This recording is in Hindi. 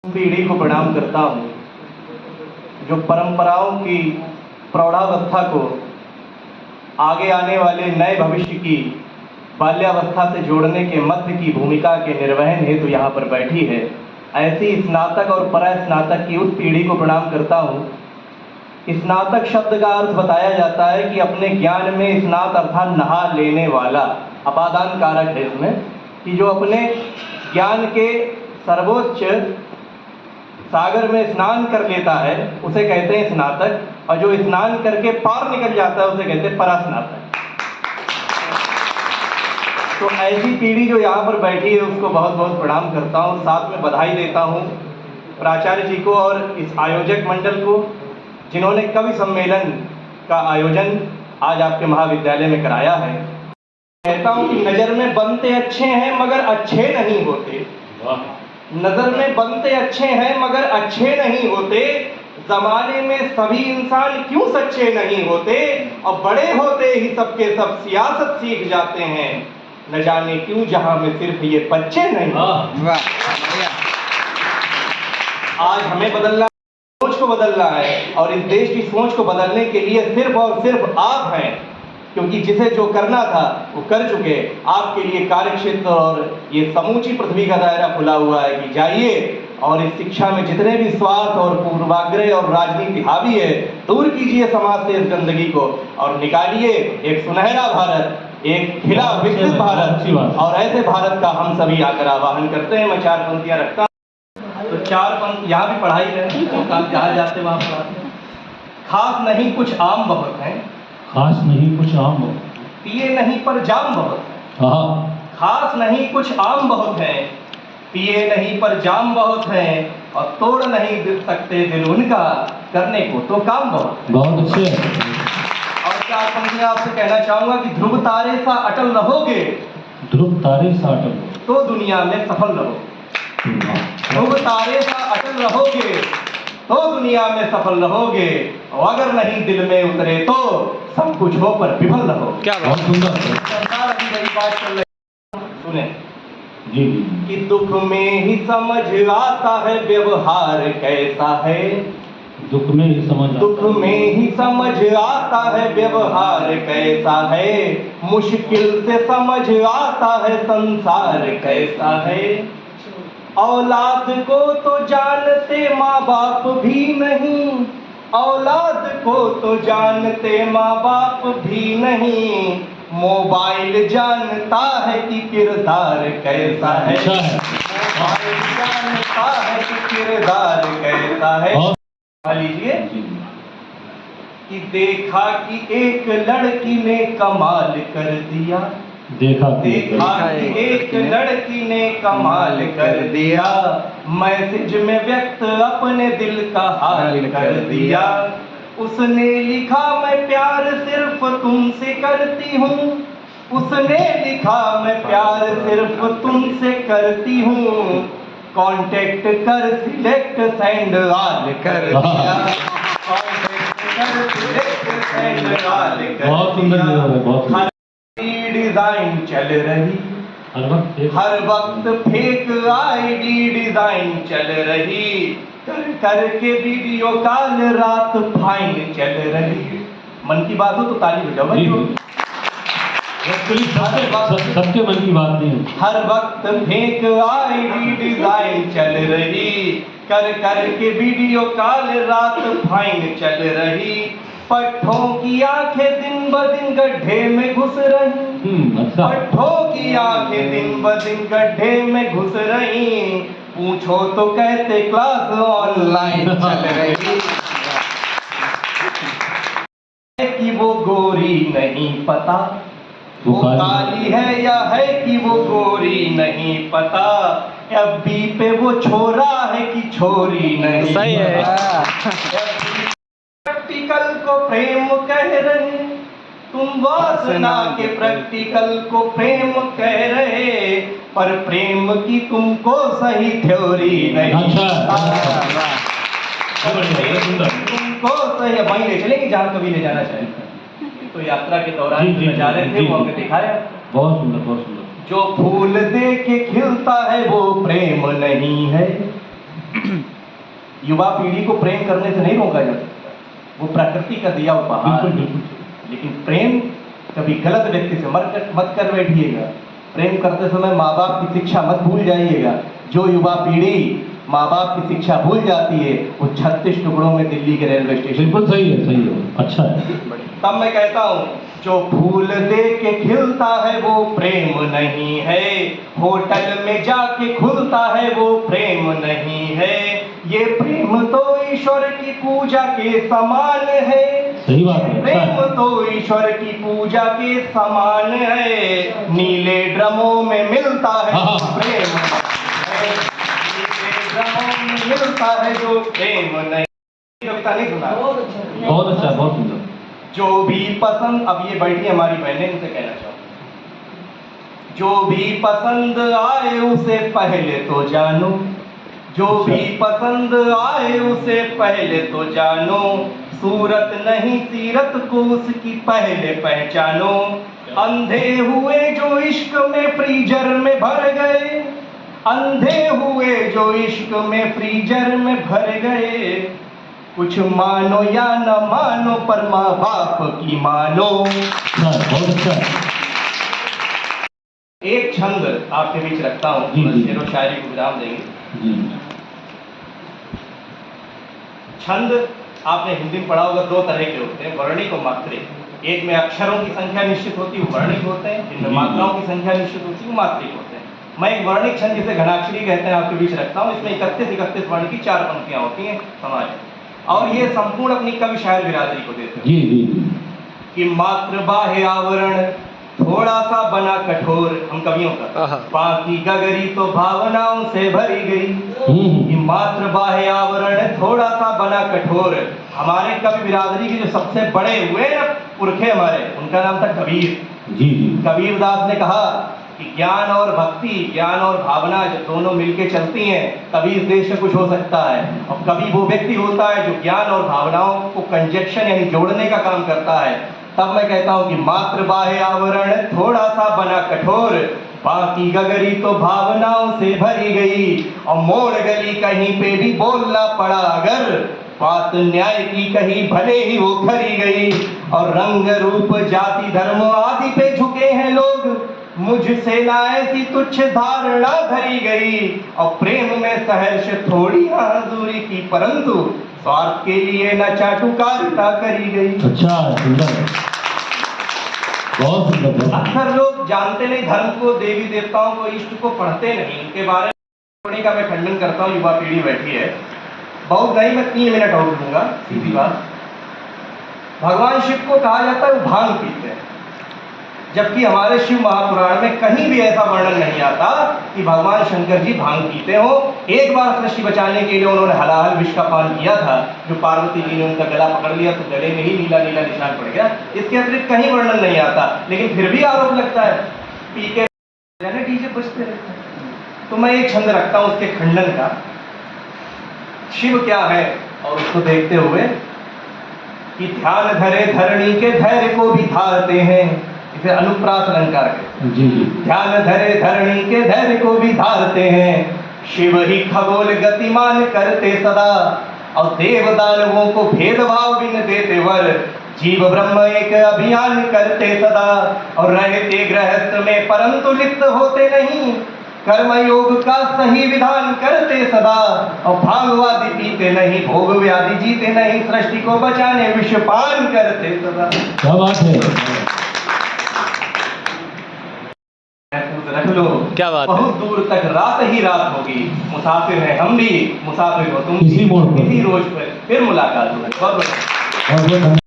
पीढ़ी को प्रणाम करता हूँ जो परंपराओं की प्रौढ़ावस्था को आगे आने वाले नए भविष्य की बाल्यावस्था से जोड़ने के मध्य की भूमिका के निर्वहन हेतु यहाँ पर बैठी है। ऐसी स्नातक और परास्नातक की उस पीढ़ी को प्रणाम करता हूँ। स्नातक शब्द का अर्थ बताया जाता है कि अपने ज्ञान में स्नात अर्थात नहा लेने वाला, अपादान कारक है इसमें, कि जो अपने ज्ञान के सर्वोच्च सागर में स्नान कर लेता है उसे कहते हैं स्नातक, और जो स्नान करके पार निकल जाता है उसे कहते हैं परास्नातक। तो ऐसी पीढ़ी जो यहाँ पर बैठी है उसको बहुत बहुत प्रणाम करता हूँ, साथ में बधाई देता हूँ प्राचार्य जी को और इस आयोजक मंडल को जिन्होंने कवि सम्मेलन का आयोजन आज आपके महाविद्यालय में कराया है। कहता हूँ कि नज़र में बनते अच्छे हैं मगर अच्छे नहीं होते, नज़र में बनते अच्छे हैं मगर अच्छे नहीं होते, जमाने में सभी इंसान क्यों सच्चे नहीं होते, और बड़े होते ही सबके सब सियासत सीख जाते हैं, न जाने क्यों जहां में सिर्फ ये बच्चे नहीं। आज हमें बदलना, सोच को बदलना है, और इस देश की सोच को बदलने के लिए सिर्फ और सिर्फ आप हैं, क्योंकि जिसे जो करना था वो कर चुके। आपके लिए कार्यक्षेत्र और ये समूची पृथ्वी का दायरा खुला हुआ है कि जाइए और इस शिक्षा में जितने भी स्वार्थ और पूर्वाग्रह और राजनीति हावी है दूर कीजिए समाज से इस गंदगी को, और निकालिए एक सुनहरा भारत, एक खिला विकसित भारत। और ऐसे भारत का हम सभी आकर आह्वान करते हैं। मैं 4 पंक्तियां रखता हूं, तो 4 पंक्ति यहाँ भी पढ़ाई है, जहाँ जाते वहाँ पढ़ाते हैं। खास नहीं कुछ आम बहुत हैं, खास नहीं कुछ आम बहुत, पिए नहीं पर जाम बहुत है। खास नहीं कुछ आम बहुत है, पिए नहीं पर जाम बहुत है, और तोड़ नहीं सकते दिल उनका, करने को तो काम बहुत अच्छे। और 4 पंक्तियां आपसे कहना चाहूंगा कि ध्रुव तारे सा अटल रहोगे, ध्रुव तारे सा अटल तो दुनिया में सफल रहोगे। ध्रुव तारे सा अटल रहोगे तो दुनिया में सफल रहोगे, और अगर नहीं दिल में उतरे तो सब कुछ हो पर विफल रहोगे। क्या बहुत सुंदर सरकार अभी वही बात चल रही है, सुने जी कि दुख में ही समझ आता है व्यवहार कैसा है, दुख में ही समझ, दुख में ही समझ आता है व्यवहार कैसा है, मुश्किल से समझ आता है संसार कैसा है। औलाद को तो जानते माँ बाप भी नहीं, औलाद को तो जानते माँ बाप भी नहीं, मोबाइल जानता है कि किरदार कैसा है, मोबाइल जानता है कि किरदार कैसा है। लीजिए कि देखा कि एक लड़की ने कमाल कर दिया, देखा कि एक लड़की ने कमाल कर दिया, मैसेज में व्यक्त अपने दिल का हाल कर दिया। उसने लिखा मैं प्यार सिर्फ तुमसे करती हूँ, उसने लिखा मैं प्यार सिर्फ तुमसे करती हूँ, कांटेक्ट कर सिलेक्ट सेंड ऑल कर दिया, कांटेक्ट कर सिलेक्ट सेंड ऑल कर दिया। डिजाइन चल रही हर वक्त फेक आईडी डिजाइन चल रही, कर के वीडियो कॉल रात फाइन चल रही। मन की बात हो तो ताली बजाओ भाई। सबके मन की बात नहीं है। हर वक्त फेक आईडी डिजाइन चल रही, कर के वीडियो कॉल रात फाइन चल रही, पट्ठों की आंखें दिन ब दिन गड्ढे में घुस रही, पट्ठों की आंखें दिन ब दिन गड्ढे में घुस रही, पूछो तो कहते क्लास ऑनलाइन चल रही। कि वो गोरी नहीं पता वो काली है या है कि वो गोरी नहीं पता, एफबी पे वो छोरा है कि छोरी नहीं। सही है। प्रैक्टिकल को प्रेम कह रहे, तुम वासना के प्रैक्टिकल को प्रेम कह रहे, पर प्रेम की तुमको सही थ्योरी नहीं। तुमको सही वहीं ले चलेंगे जहाँ कभी ले जाना चाहिए। तो यात्रा के दौरान जा रहे थे वो हमने दिखाया। बहुत सुंदर, बहुत सुंदर। जो फूल दे के खिलता है वो प्रेम नहीं है, युवा पीढ़ी को प्रेम करने से नहीं रोका जा सकता, वो प्रकृति का दिया उपहार बिल्कुल है। बिल्कुल। लेकिन प्रेम कभी गलत व्यक्ति से मत कर बैठिएगा। प्रेम करते समय माँ बाप की शिक्षा मत भूल जाइएगा। जो युवा पीढ़ी माँ बाप की शिक्षा भूल जाती है वो 36 टुकड़ों में दिल्ली के रेलवे स्टेशन। बिल्कुल सही है, अच्छा है। तब मैं कहता हूँ जो फूल दे के खिलता है वो प्रेम नहीं है, होटल में जाके खुलता है वो प्रेम नहीं है, ये प्रेम तो ईश्वर की पूजा के समान है। सही बात है, अच्छा प्रेम है। तो ईश्वर की पूजा के समान है, नीले ड्रमों में मिलता है हाँ। प्रेम है, नीले ड्रमों में मिलता है जो प्रेम नहीं। कविता नहीं सुना? बहुत अच्छा, बहुत सुंदर। जो भी पसंद, अब ये बैठी हमारी बहनें, उनसे कहना चाहूँ, जो भी पसंद आए उसे पहले तो जानो, जो भी पसंद आए उसे पहले तो जानो, सूरत नहीं सीरत को उसकी पहले पहचानो, अंधे हुए जो इश्क में फ्रीजर में भर गए, अंधे हुए जो इश्क में फ्रीजर में भर गए, कुछ मानो या न मानो पर माँ बाप की मानो। अच्छा है, बहुत अच्छा है। एक छंद आपके बीच रखता हूँ, जी, जी। शेरो शायरी को विराम देंगे। जी छंद आपने हिंदी में पढ़ा होगा, दो तरह के होते हैं, वर्णिक और मात्रिक। एक में अक्षरों की संख्या निश्चित होती है वो वर्णिक होते हैं, जिनमें जी। मात्राओं की संख्या निश्चित होती है वो मात्रिक होते हैं। मैं एक वर्णिक छंद जिसे घनाक्षरी कहते हैं आपके बीच रखता हूँ। इसमें 31 वर्ण की 4 पंक्तियां होती हैं समाज, और ये संपूर्ण अपनी कवि शायर बिरादरी को देते हैं। जी जी जी। कि मात्र बाह्य आवरण थोड़ा सा बना कठोर, हम कवियों का, बाकी गगरी तो भावनाओं से भरी गई। कि मात्र बाह्य आवरण थोड़ा सा बना कठोर। हमारे कवि बिरादरी के जो सबसे बड़े हुए ना पुरखे हमारे, उनका नाम था कबीर। जी जी। कबीर दास ने कहा कि ज्ञान और भक्ति, ज्ञान और भावना जब दोनों मिलके चलती हैं तभी इस देश में कुछ हो सकता है। और कवि वो व्यक्ति होता है जो ज्ञान और भावनाओं को कंजक्शन यानी जोड़ने का काम करता है। तब मैं कहता हूं कि मात्र बाह्य आवरण थोड़ा सा बना कठोर, बाकी गगरी तो भावनाओं से भरी गई। और मोड़ गली कहीं पे भी बोलना पड़ा अगर, बात न्याय की कही भले ही वो खरी गई। और रंग रूप जाति धर्म आदि पे झुके हैं लोग, मुझसे ना ऐसी तुच्छ धारणा धरी गई। और प्रेम में सहर्ष थोड़ी हाजुरी की, परंतु स्वार्थ के लिए न चाटुकारिता करी गई। अच्छा है, सुंदर है, बहुत सुंदर। अक्सर लोग जानते नहीं धर्म को, देवी देवताओं को, इष्ट को पढ़ते नहीं, उनके बारे में का मैं खंडन करता हूँ। युवा पीढ़ी बैठी है, बहुत नहीं, मैं 3 मिनट और दूंगा, सीधी बात। भगवान शिव को कहा जाता है वो भांग पीते हैं, जबकि हमारे शिव महापुराण में कहीं भी ऐसा वर्णन नहीं आता कि भगवान शंकर जी भांग पीते हो। एक बार सृष्टि बचाने के लिए उन्होंने हलाहल विष का पान किया था, जो पार्वती जी ने उनका गला पकड़ लिया तो गले में ही नीला नीला निशान पड़ गया। इसके अतिरिक्त कहीं वर्णन नहीं आता, लेकिन फिर भी आरोप लगता है पी के डीजे बजते रहते हैं। तो मैं एक छंद रखता हूँ उसके खंडन का। शिव क्या है और उसको देखते हुए कि ध्यान धरे धरणी के धैर्य को भी धारते हैं, इसे अनुप्रास अलंकार कहते हैं। जी जी। ध्यान धरे धरणी के धैर्य को भी धारते हैं, शिव ही खगोल गतिमान करते सदा। और देव दानवों को भेदभाव भी न देते वर, जीव ब्रह्म एक अभियान करते सदा। और रहते गृहस्थ में परंतु लिप्त होते नहीं, कर्म योग का सही विधान करते सदा। और भागवादी पीते नहीं, भोग व्याधि जीते नहीं, सृष्टि को बचाने विषपान करते सदा। क्या बात है, रख लो, क्या बात है। बहुत दूर तक रात ही रात होगी, मुसाफिर है हम भी, मुसाफिर हो तुम इसी मोड़ पर, इसी रोज पर फिर मुलाकात होगी। बहुत बहुत बहुत बहुत